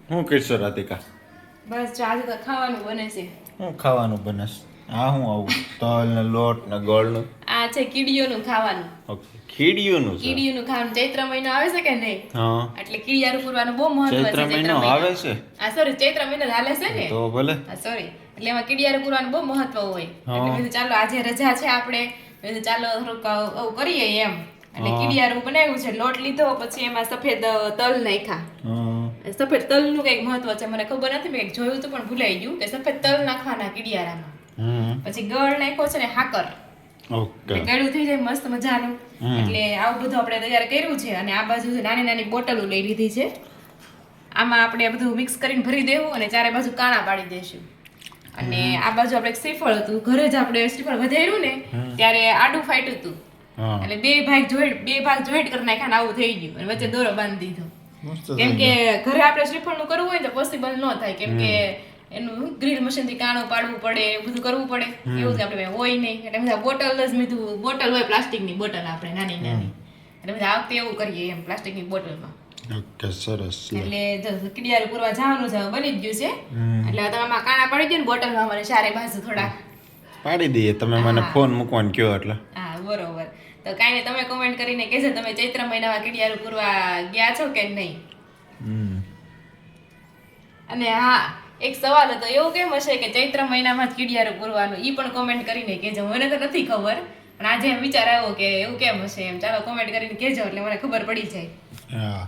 હું કરશો રાધિકા? બસ જો આજે તો ખાવાનું બને છે. હું ખાવાનું બનસ? હા હું આવું તલ ને લોટ ને ગોળ નું. આ છે કીડીઓનું ખાવાનું. ઓકે, ખીડિયુંનું છે. કીડીઓનું ખાવાનું ચૈત્ર મહિનો આવે છે કે નહીં? હા. એટલે કીડિયારું પૂરવાનું બહુ મહત્વ છે. ચૈત્ર મહિનો આવે છે? આ સોરી ચૈત્ર મહિનો જ હાલે છે ને? તો ભલે. હા સોરી. એટલે એમાં કીડિયારું પૂરવાનું બહુ મહત્વ હોય. એટલે મેં ચાલો આજે રજા છે આપણે, મેં ચાલો થોડુંક આવું કરીએ એમ. એટલે કીડિયારું બનાવ્યું છે, લોટ લીધો, પછી એમાં સફેદ તલ નાખ્યા. સફેદ તલનું કઈક મહત્વ છે, મને ખબર નથી, મેં જોયું હતું પણ ભૂલાઈ ગયું કે સફેદ તલ નાખવાના કીડિયારામાં. પછી ગળ નાખ્યો છે ને હાકર. ઓકે. ગળું થઈ જાય મસ્ત મજાનું. એટલે આવું બધું આપણે તૈયાર કર્યું છે. અને આ બાજુ નાની નાની બોટલો લઈ લીધી છે. આમાં આપણે બધું મિક્સ કરીને ભરી દેવું અને ચારે બાજુ કાણા પાડી દેશું. અને આ બાજુ આપણે શ્રીફળ હતું, ઘરે જ આપણે શ્રીફળ વધાર્યું ને ત્યારે આડું ફાટ્યું હતું. એટલે બે ભાગ જોઈન્ટ કરી નાખ્યા, આવું થઈ ગયું અને વચ્ચે દોરો બાંધી દીધો. કેમ કે ઘરે આપણે શ્રીફળનું કરવું હોય તો પોસિબલ ન થાય, કેમ કે એનું ગ્રીલ મશીન થી કાણું પાડવું પડે, એવું બધું કરવું પડે. એવું જ આપણે હોય નહીં, એટલે બધા બોટલ જ મીધું, બોટલ હોય પ્લાસ્ટિકની બોટલ આપણે નાની નાની, એટલે બધા આ વખતે એવું કરીએ એમ પ્લાસ્ટિકની બોટલમાં. ઓકે, સરસ. એટલે કીડિયારું પૂરવા જવાનું છે, બની જ ગયું છે. એટલે તમે આમાં કાણા પાડી દો ને બોટલમાં, અમારે ચારે બાજુ થોડા પાડી દઈએ. તમે મને ફોન મૂકવાનું કયો એટલે. હા બરોબર. તો કાંઈ નહીં, તમે કોમેન્ટ કરીને કહેજો તમે ચૈત્ર મહિનામાં કીડિયારું પૂરવા ગયા છો કે નહીં. અને હા, એક સવાલ હતો, એવું કેમ હશે કે ચૈત્ર મહિનામાં જ કીડિયારું પૂરવાનું? ઈ પણ કોમેન્ટ કરીને કહેજો. મને તો નથી ખબર, પણ આજે એમ વિચાર આવ્યો કે એવું કેમ હશે એમ. ચાલો કોમેન્ટ કરીને કહેજો એટલે મને ખબર પડી જાય. હા.